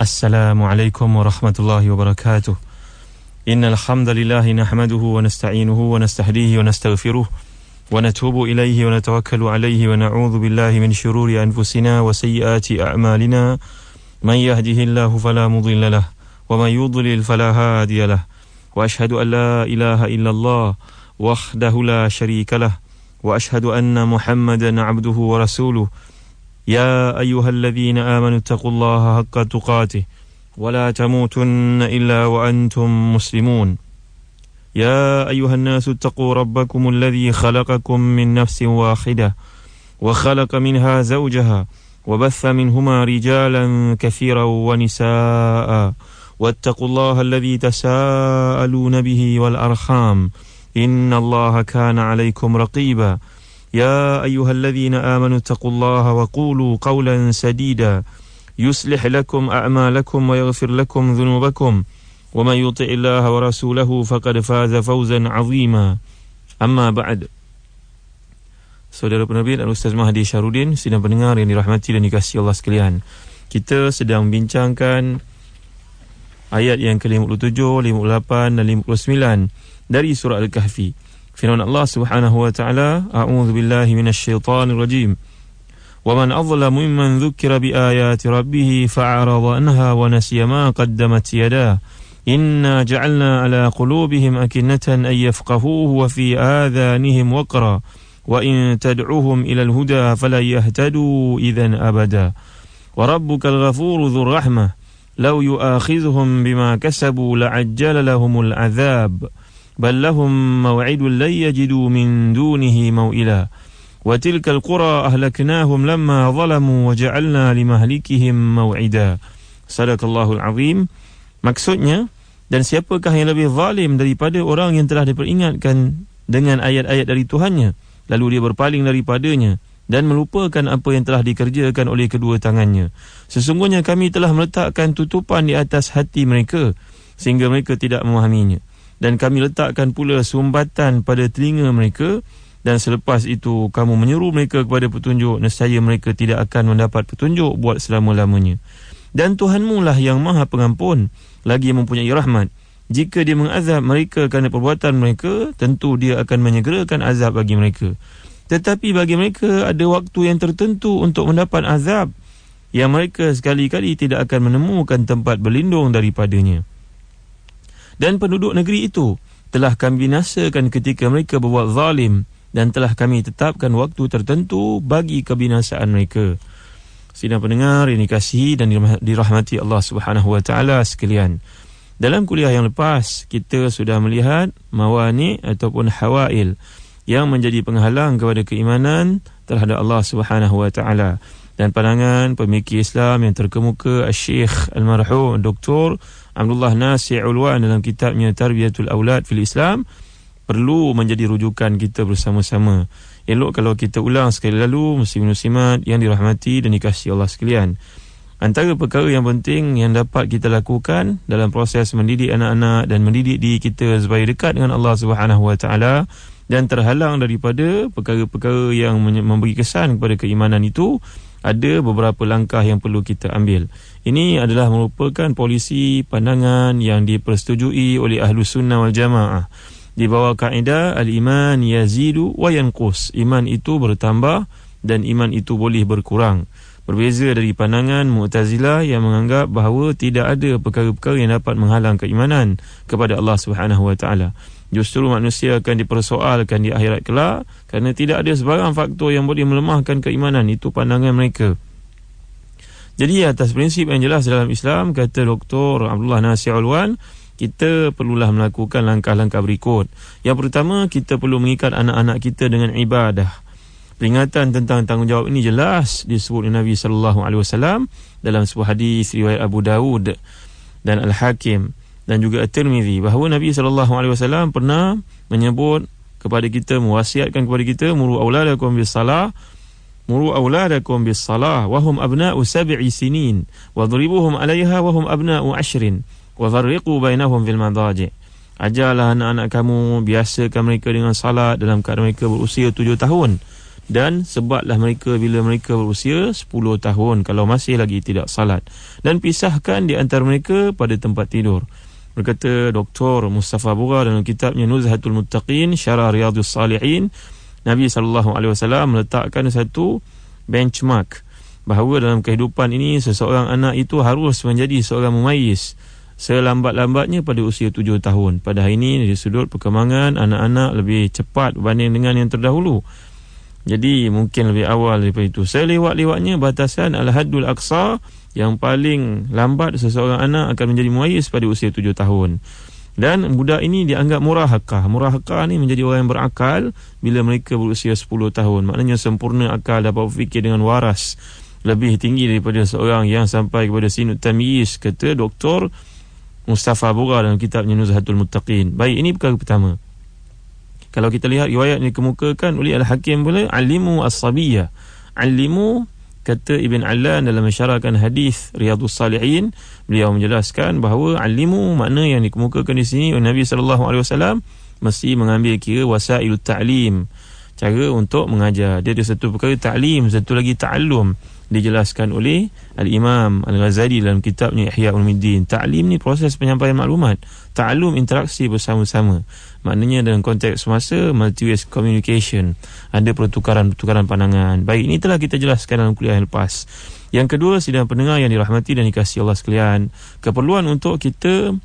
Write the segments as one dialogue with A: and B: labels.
A: Assalamualaikum warahmatullahi wabarakatuh. Innal hamdalillahi nahmaduhu wa nasta'inuhu wa nastahdihi wa nastaghfiruh wa natubu ilaihi wa natawakkalu alaihi wa na'udzu billahi min syururi anfusina wa sayyiati a'malina. Man yahdihillahu fala mudilla lahu wa man yudlil fala hadiya lahu. Wa ashhadu an la ilaha illallah wahdahu la syarika lahu wa ashhadu anna Muhammadan 'abduhu wa rasuluh. يا أيها الذين آمنوا اتقوا الله حق تقاته ولا تموتن إلا وأنتم مسلمون. يا أيها الناس اتقوا ربكم الذي خلقكم من نفس واحدة وخلق منها زوجها وبث منهما رجالا كثيرا ونساء واتقوا الله الذي تساءلون به والأرحام إن الله كان عليكم رقيبا. يا أيها الذين آمنوا اتقوا الله وقولوا قولا سديدا يصلح لكم أعمالكم ويغفر لكم ذنوبكم ومن يطع الله ورسوله فقد فاز فوزا عظيما. أما بعد. Saudara penerbit dan Ustaz Mahdi Syarudin, sidang pendengar yang dirahmati dan dikasihi Allah sekalian, kita sedang membincangkan ayat yang ke-57, 58 dan 59 dari surah Al-Kahfi. Firman Allah Subhanahu wa taala, a'udzu billahi minasyaitonir rajim. Wa man adlamu mimman dzukira biayati rabbih fa'arada anha wa nasiya ma qaddamat yadahu. Inna ja'alna 'ala qulubihim akinnatan ay yafqahuhu wa fi adhanihim waqra wa in tad'uhum ila al-huda fala yahtadu idhan abada. Wa rabbukal ghafuru dzur rahmah law yu'akhidhuhum bima kasabu la'ajjala lahumul 'adzab. بل لهم موعد لن يجدوا من دونه موئلا وتلك القرى أهلكناهم لما ظلموا وجعلنا لمهلكهم موعدا. Sadaqallahul azim. Maksudnya, dan siapakah yang lebih zalim daripada orang yang telah diperingatkan dengan ayat-ayat dari Tuhannya, lalu dia berpaling daripadanya dan melupakan apa yang telah dikerjakan oleh kedua tangannya. Sesungguhnya kami telah meletakkan tutupan di atas hati mereka sehingga mereka tidak memahaminya. Dan kami letakkan pula sumbatan pada telinga mereka, dan selepas itu kamu menyeru mereka kepada petunjuk, nescaya mereka tidak akan mendapat petunjuk buat selama-lamanya. Dan Tuhanmu lah yang Maha Pengampun, lagi mempunyai rahmat. Jika dia mengazab mereka kerana perbuatan mereka, tentu dia akan menyegerakan azab bagi mereka. Tetapi bagi mereka ada waktu yang tertentu untuk mendapat azab, yang mereka sekali-kali tidak akan menemukan tempat berlindung daripadanya. Dan penduduk negeri itu telah kami binasakan ketika mereka berbuat zalim, dan telah kami tetapkan waktu tertentu bagi kebinasaan mereka. Sidang pendengar yang dikasihi dan dirahmati Allah Subhanahu wa taala sekalian, dalam kuliah yang lepas kita sudah melihat mawani ataupun hawail yang menjadi penghalang kepada keimanan terhadap Allah Subhanahu wa taala, dan pandangan pemikir Islam yang terkemuka Syekh Al-Marhum Dr. Abdullah Nasir Ulwan dalam kitabnya Tarbiyatul Aulad fil Islam perlu menjadi rujukan kita bersama-sama. Elok kalau kita ulang sekali lalu, muslim-muslimat yang dirahmati dan dikasihi Allah sekalian. Antara perkara yang penting yang dapat kita lakukan dalam proses mendidik anak-anak dan mendidik diri kita supaya dekat dengan Allah Subhanahu wa taala dan terhalang daripada perkara-perkara yang memberi kesan kepada keimanan itu, ada beberapa langkah yang perlu kita ambil. Ini adalah merupakan polisi pandangan yang dipersetujui oleh Ahlus Sunnah wal Jamaah di bawah kaedah al-iman yazidu wa yanqus. Iman itu bertambah dan iman itu boleh berkurang. Berbeza dari pandangan Mu'tazilah yang menganggap bahawa tidak ada perkara-perkara yang dapat menghalang keimanan kepada Allah Subhanahu wa taala. Justru manusia akan dipersoalkan di akhirat kelak kerana tidak ada sebarang faktor yang boleh melemahkan keimanan. Itu pandangan mereka. Jadi atas prinsip yang jelas dalam Islam, kata Dr. Abdullah Nasir Ulwan, kita perlulah melakukan langkah-langkah berikut. Yang pertama, kita perlu mengikat anak-anak kita dengan ibadah. Peringatan tentang tanggungjawab ini jelas disebut oleh Nabi SAW dalam sebuah hadis riwayat Abu Dawud dan Al-Hakim dan juga At-Tirmizi, bahawa Nabi SAW pernah menyebut kepada kita, mewasiatkan kepada kita, muru auladakum bis salah wa hum abna'u 7 sinin wadribuhum 'alayha wa hum abna'u 10 wa farriqu bainahum fil madaji'. Ajarlah anak-anak kamu, biasakan mereka dengan salat dalam keadaan mereka berusia 7 tahun, dan sebatlah mereka bila mereka berusia 10 tahun kalau masih lagi tidak salat, dan pisahkan di antara mereka pada tempat tidur. Berkata Dr. Mustafa Bugha dalam kitabnya Nuzhatul Muttaqin Syarah Riyadhus Salihin, Nabi SAW meletakkan satu benchmark bahawa dalam kehidupan ini seseorang anak itu harus menjadi seorang mumayyiz selambat-lambatnya pada usia 7 tahun. Pada hari ini dari sudut perkembangan anak-anak lebih cepat berbanding dengan yang terdahulu. Jadi mungkin lebih awal daripada itu. Selewat-lewatnya batasan Al-Haddul Aqsa, yang paling lambat seseorang anak akan menjadi mumayyiz pada usia 7 tahun. Dan budak ini dianggap murahakah. Murahakah ni menjadi orang yang berakal bila mereka berusia 10 tahun. Maknanya sempurna akal, dapat berfikir dengan waras, lebih tinggi daripada seorang yang sampai kepada sinut tamyiz, kata Dr. Mustafa Bugha dalam kitabnya Nuzhatul Muttaqin. Baik, ini perkara pertama. Kalau kita lihat riwayat yang dikemukakan oleh Al-Hakim pula, alimu as-sabiyah. Alimu, kata Ibn Allan dalam mensyarahkan hadis Riyadhus Salihin, beliau menjelaskan bahawa alimu makna yang dikemukakan di sini oleh Nabi SAW mesti mengambil kira wasailut ta'lim, cara untuk mengajar. Dia ada satu perkara ta'lim, satu lagi ta'allum, dijelaskan oleh Al-Imam Al-Ghazali dalam kitabnya Ihya Ulumuddin. Ta'lim ni proses penyampaian maklumat, ta'allum interaksi bersama-sama. Maknanya dalam konteks semasa multi-ways communication, ada pertukaran-pertukaran pandangan. Baik, ini telah kita jelaskan dalam kuliah yang lepas. Yang kedua, sidang pendengar yang dirahmati dan dikasihi Allah sekalian, keperluan untuk kita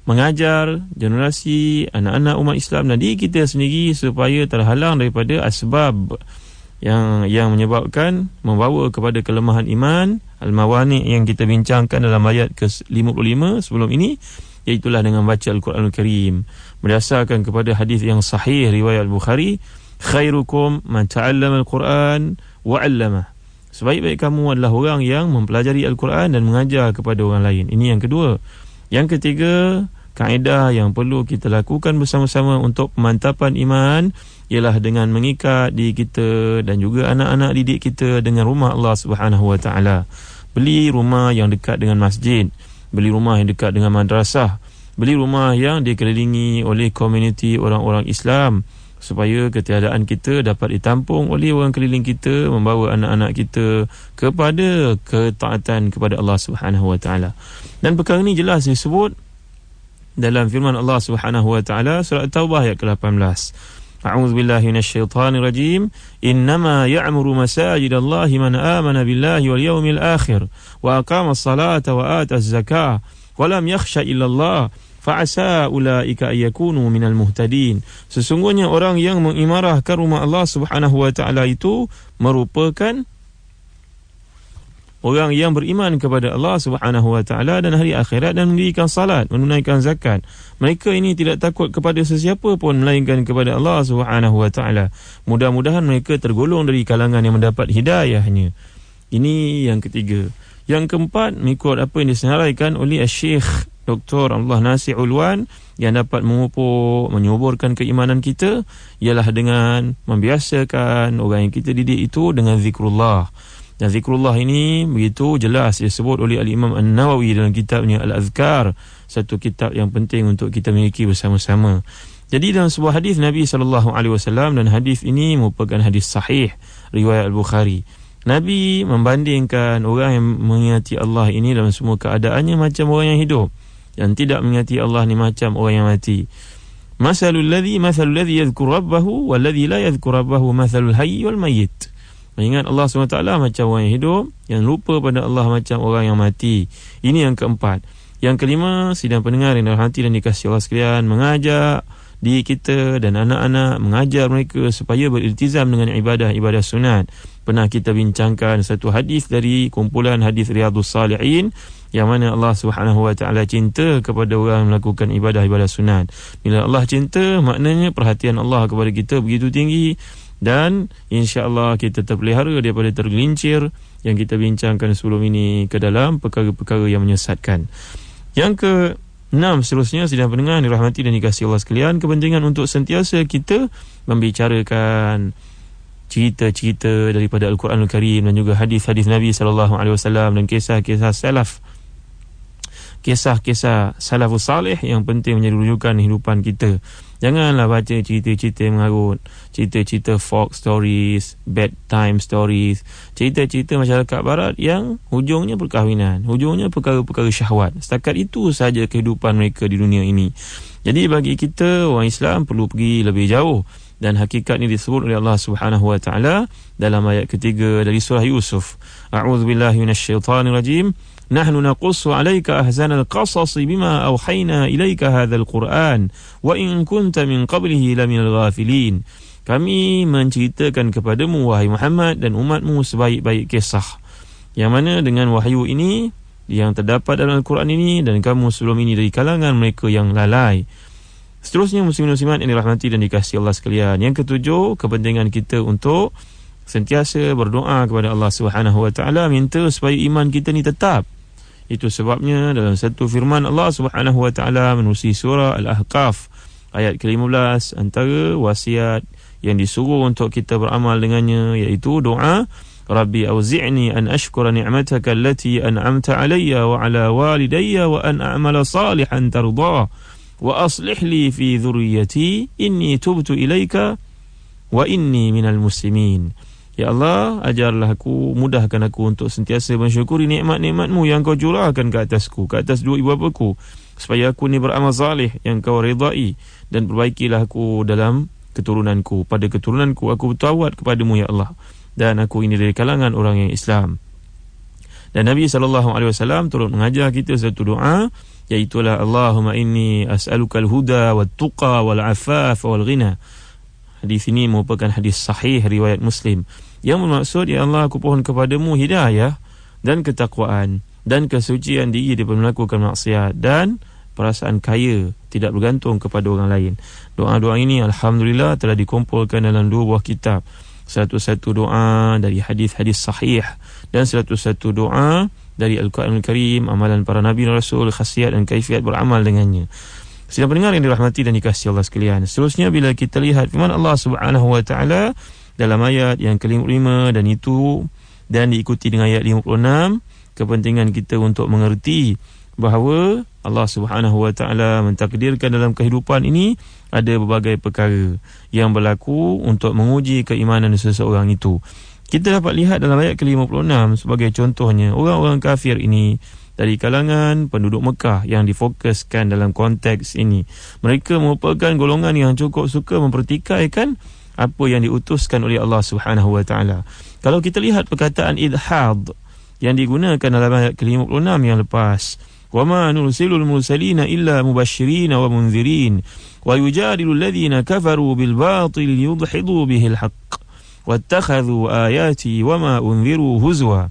A: mengajar generasi anak-anak umat Islam dan diri kita sendiri supaya terhalang daripada asbab yang menyebabkan membawa kepada kelemahan iman, al-mawani' yang kita bincangkan dalam ayat ke-55 sebelum ini, iaitulah dengan baca Al-Quranul Karim. Berdasarkan kepada hadis yang sahih riwayat Bukhari, khairukum man ta'allama al-Quran wa 'allamah. Sebaik-baik kamu adalah orang yang mempelajari Al-Quran dan mengajar kepada orang lain. Ini yang kedua. Yang ketiga, kaedah yang perlu kita lakukan bersama-sama untuk pemantapan iman ialah dengan mengikat diri kita dan juga anak-anak didik kita dengan rumah Allah Subhanahu Wa Taala. Beli rumah yang dekat dengan masjid, beli rumah yang dekat dengan madrasah, beli rumah yang dikelilingi oleh komuniti orang-orang Islam, supaya ketiadaan kita dapat ditampung oleh orang keliling kita, membawa anak-anak kita kepada ketaatan kepada Allah Subhanahu Wa Taala. Dan perkara ini jelas disebut dalam firman Allah Subhanahu Wa Taala surah At-Taubah ayat ke-18. A'udzubillahi minasyaitonirrajim. Innama ya'muru masajidallahi man amana billahi wal yawmil akhir wa aqamas salata wa ataz zakah wa lam yakhsha illa Allah fa'asa ulaika ayyakunu minal muhtadin. Sesungguhnya orang yang mengimarahkan rumah Allah Subhanahu Wa Taala itu merupakan orang yang beriman kepada Allah Subhanahu Wa Taala dan hari akhirat dan mendirikan salat, menunaikan zakat. Mereka ini tidak takut kepada sesiapa pun melainkan kepada Allah Subhanahu Wa Taala. Mudah-mudahan mereka tergolong dari kalangan yang mendapat hidayahnya. Ini yang ketiga. Yang keempat, mengikut apa yang disenaraikan oleh Syekh Dr. Abdullah Nasir Ulwan, yang dapat memupuk, menyuburkan keimanan kita ialah dengan membiasakan orang yang kita didik itu dengan zikrullah. Dan zikrullah ini begitu jelas disebut oleh Al-Imam An-Nawawi dalam kitabnya Al-Azkar, satu kitab yang penting untuk kita miliki bersama-sama. Jadi dalam sebuah hadis Nabi SAW, dan hadis ini merupakan hadis sahih riwayat Al-Bukhari, Nabi membandingkan orang yang mengingati Allah ini dalam semua keadaannya macam orang yang hidup, dan tidak mengingati Allah ni macam orang yang mati. Masalul ladzi yadhkur rabbahu wal ladzi la yadhkur rabbahu mathalul hayy wal mayyit. Mengingat Allah SWT macam orang yang hidup, yang lupa pada Allah macam orang yang mati. Ini yang keempat. Yang kelima, sidang pendengar yang dirahmati dan dikasihi Allah sekalian, mengajak diri kita dan anak-anak, mengajar mereka supaya beriltizam dengan ibadah-ibadah sunat. Pernah kita bincangkan satu hadis dari kumpulan hadis Riyadhus Salihin, yang mana Allah Subhanahu Wa Taala cinta kepada orang yang melakukan ibadah-ibadah sunat. Bila Allah cinta, maknanya perhatian Allah kepada kita begitu tinggi, dan insya-Allah kita terpelihara daripada tergelincir yang kita bincangkan sebelum ini ke dalam perkara-perkara yang menyesatkan. Yang ke-6 seterusnya, sidang pendengar dirahmati dan dikasihi Allah sekalian, kepentingan untuk sentiasa kita membicarakan cerita-cerita daripada Al-Quranul Karim dan juga hadis-hadis Nabi SAW dan kisah-kisah salaf. kisah-kisah salafus salih yang penting menjadi rujukan kehidupan kita. Janganlah baca cerita-cerita yang mengarut, cerita-cerita folk stories, bedtime stories, cerita-cerita masyarakat barat yang hujungnya perkahwinan, hujungnya perkara-perkara syahwat. Setakat itu sahaja kehidupan mereka di dunia ini. Jadi bagi kita orang Islam perlu pergi lebih jauh, dan hakikat ini disebut oleh Allah Subhanahu wa taala dalam ayat ketiga dari surah Yusuf. A'udzubillahi minasyaitonirrajim. Nahnu naqussu 'alaika ahzanal qasas bima awhayna ilaika hadzal Qur'an wa in kunta min qablihi laminal ghafilin. Kami menceritakan kepadamu wahai Muhammad dan umatmu sebaik-baik kisah, yang mana dengan wahyu ini yang terdapat dalam Al-Quran ini, dan kamu sebelum ini dari kalangan mereka yang lalai. Seterusnya muslimin-muslimat yang dirahmati dan dikasihi Allah sekalian. Yang ketujuh, kepentingan kita untuk sentiasa berdoa kepada Allah Subhanahu wa taala, minta supaya iman kita ni tetap. Itu sebabnya dalam satu firman Allah Subhanahu wa taala menerusi surah Al-Ahqaf ayat ke-15, antara wasiat yang disuruh untuk kita beramal dengannya iaitu doa, Rabbi auzi'ni an ashkura ni'mataka allati an'amta alayya wa ala walidayya wa an a'mala salihan tardah wa aslih li fi dhurriyyati inni tubtu ilaika wa inni minal muslimin. Ya Allah, ajarlah aku, mudahkan aku untuk sentiasa mensyukuri nikmat-nikmat-Mu yang Kau curahkan ke atasku, ke atas dua ibu bapaku, supaya aku ni beramal salih yang Kau redai, dan perbaikilah aku dalam keturunanku. Pada keturunanku aku bertawad kepadamu ya Allah, dan aku ini dari kalangan orang yang Islam. Dan Nabi SAW turut mengajar kita satu doa, iaitulah Allahumma inni as'alukal huda wat tuqa wal afaf wal ghina. Hadis ini merupakan hadis sahih riwayat Muslim, yang bermaksud, ya Allah, aku pohon kepadamu hidayah dan ketakwaan dan kesucian diri daripada melakukan maksiat dan perasaan kaya tidak bergantung kepada orang lain. Doa-doa ini alhamdulillah telah dikumpulkan dalam dua buah kitab, satu-satu doa dari hadis-hadis sahih dan satu-satu doa dari Al-Quran Al-Karim, amalan para Nabi dan Rasul, khasiat dan kaifiat beramal dengannya. Sidang pendengar yang dirahmati dan dikasihi Allah sekalian, seterusnya bila kita lihat firman Allah Subhanahu wa taala dalam ayat yang ke-55 dan diikuti dengan ayat 56, kepentingan kita untuk mengerti bahawa Allah Subhanahu wa taala mentakdirkan dalam kehidupan ini ada berbagai perkara yang berlaku untuk menguji keimanan seseorang itu. Kita dapat lihat dalam ayat ke-56 sebagai contohnya, orang-orang kafir ini dari kalangan penduduk Mekah yang difokuskan dalam konteks ini, mereka merupakan golongan yang cukup suka mempertikaikan apa yang diutuskan oleh Allah Subhanahu wa taala. Kalau kita lihat perkataan idhad yang digunakan dalam ayat ke-56 yang lepas, wa ma nursilul mursalina illa mubashshirina wa munzirin wa yujadilul ladzina kafaru bil batil yudhidu bihil haqq wattakhadhu ayati wa ma unziru huzwa.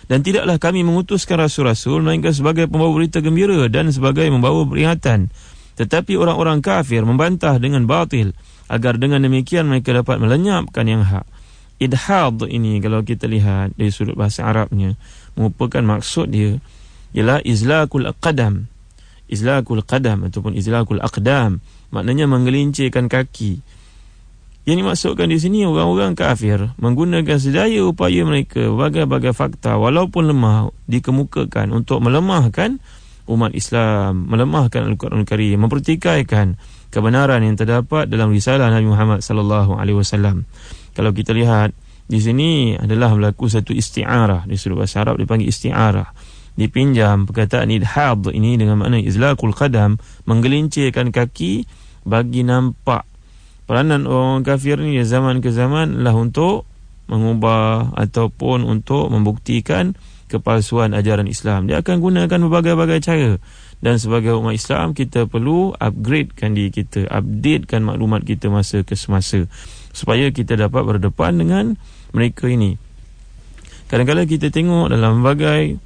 A: Dan tidaklah kami mengutuskan rasul-rasul melainkan sebagai pembawa berita gembira dan sebagai membawa peringatan, tetapi orang-orang kafir membantah dengan batil, agar dengan demikian mereka dapat melenyapkan yang hak. Idhad ini kalau kita lihat dari sudut bahasa Arabnya, merupakan maksud dia ialah izlaqul qadam. Izlaqul qadam ataupun izlaqul aqdam, maknanya menggelincirkan kaki. Yang dimaksudkan di sini, orang-orang kafir menggunakan sedaya upaya mereka, berbagai-bagai fakta walaupun lemah dikemukakan untuk melemahkan umat Islam, melemahkan Al-Quran Al-Karim, mempertikaikan kebenaran yang terdapat dalam risalah Nabi Muhammad sallallahu alaihi wasallam. Kalau kita lihat di sini adalah berlaku satu isti'arah, di sudut bahasa Arab dipanggil isti'arah. Dipinjam perkataan idhad ini dengan makna izlaqul qadam, menggelincirkan kaki, bagi nampak peranan orang kafir ni zaman ke zaman adalah untuk mengubah ataupun untuk membuktikan kepalsuan ajaran Islam. Dia akan gunakan berbagai-bagai cara, dan sebagai umat Islam kita perlu upgradekan diri kita, updatekan maklumat kita masa ke semasa, supaya kita dapat berdepan dengan mereka ini. Kadang-kadang kita tengok dalam berbagai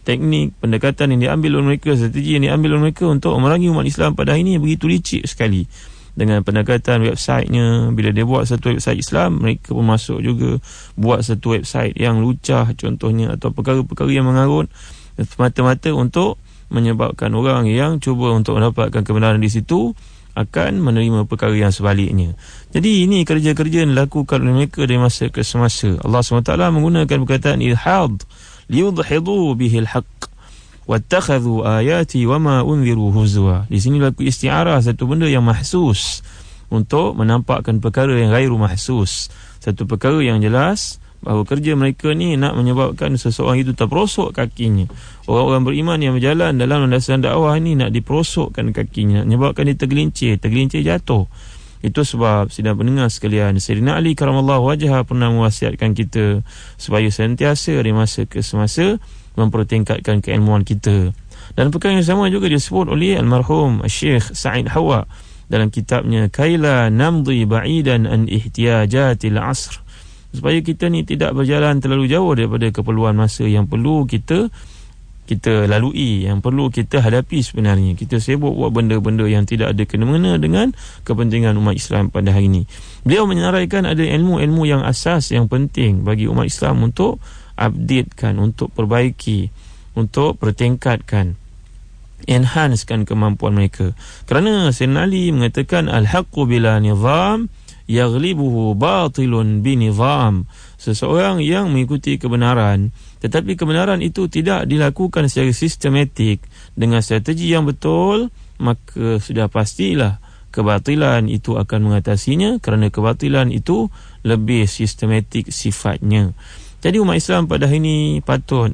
A: teknik pendekatan yang diambil oleh mereka, strategi yang diambil oleh mereka untuk memerangi umat Islam pada hari ini begitu licik sekali. Dengan pendekatan websitenya, bila dia buat satu website Islam, mereka pun masuk juga buat satu website yang lucah contohnya, atau perkara-perkara yang mengarut semata-mata untuk menyebabkan orang yang cuba untuk mendapatkan kebenaran di situ akan menerima perkara yang sebaliknya. Jadi ini kerja-kerja yang dilakukan oleh mereka dari masa ke semasa. Allah SWT menggunakan perkataan ilhad liyudhidu bihil haqq wattakhadhu ayati wama unziru huzwa. Di sini laku isti'arah, satu benda yang mahsus untuk menampakkan perkara yang ghairu mahsus, satu perkara yang jelas bahawa kerja mereka ni nak menyebabkan seseorang itu terperosok kakinya. Orang-orang beriman yang berjalan dalam landasan dakwah ni nak diperosokkan kakinya, nak menyebabkan dia tergelincir jatuh. Itu sebab sidang pendengar sekalian, Sayyidina Ali karamallahu wajhah pernah mewasiatkan kita supaya sentiasa dari masa ke semasa mempertingkatkan keilmuan kita. Dan perkara yang sama juga disebut oleh almarhum Syekh Sa'id Hawa dalam kitabnya Kaila Namdi Ba'idan an Ihtiyajatil Asr, supaya kita ni tidak berjalan terlalu jauh daripada keperluan masa yang perlu kita lalui, yang perlu kita hadapi sebenarnya. Kita sibuk buat benda-benda yang tidak ada kena-mengena dengan kepentingan umat Islam pada hari ini. Beliau menyenaraikan ada ilmu-ilmu yang asas yang penting bagi umat Islam untuk updatekan, untuk perbaiki, untuk pertingkatkan, enhancekan kemampuan mereka. Kerana Sayyidina Ali mengatakan al-haqqu bila nizam yaghlibuhu batilun binizam. Seseorang yang mengikuti kebenaran, tetapi kebenaran itu tidak dilakukan secara sistematik dengan strategi yang betul, maka sudah pastilah kebatilan itu akan mengatasinya, kerana kebatilan itu lebih sistematik sifatnya. Jadi umat Islam pada hari ini patut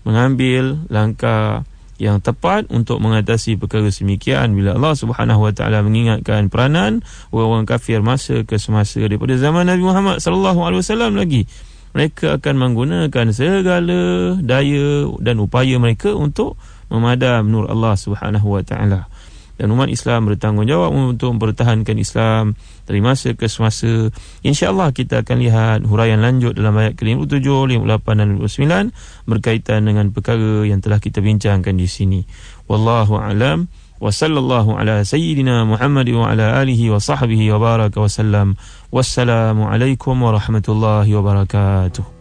A: mengambil langkah yang tepat untuk mengatasi perkara semikian. Bila Allah Subhanahu Wa Taala mengingatkan peranan orang-orang kafir masa ke semasa daripada zaman Nabi Muhammad sallallahu alaihi wasallam lagi, mereka akan menggunakan segala daya dan upaya mereka untuk memadam nur Allah Subhanahu Wa Taala. Dan umat Islam bertanggungjawab untuk mempertahankan Islam dari masa ke semasa. InsyaAllah kita akan lihat huraian lanjut dalam ayat ke-57, 58 dan 59 berkaitan dengan perkara yang telah kita bincangkan di sini. Wallahu a'lam, wa sallallahu ala sayyidina Muhammad wa ala alihi wa sahbihi wa baraka wa sallam. Wassalamu alaikum warahmatullahi wabarakatuh.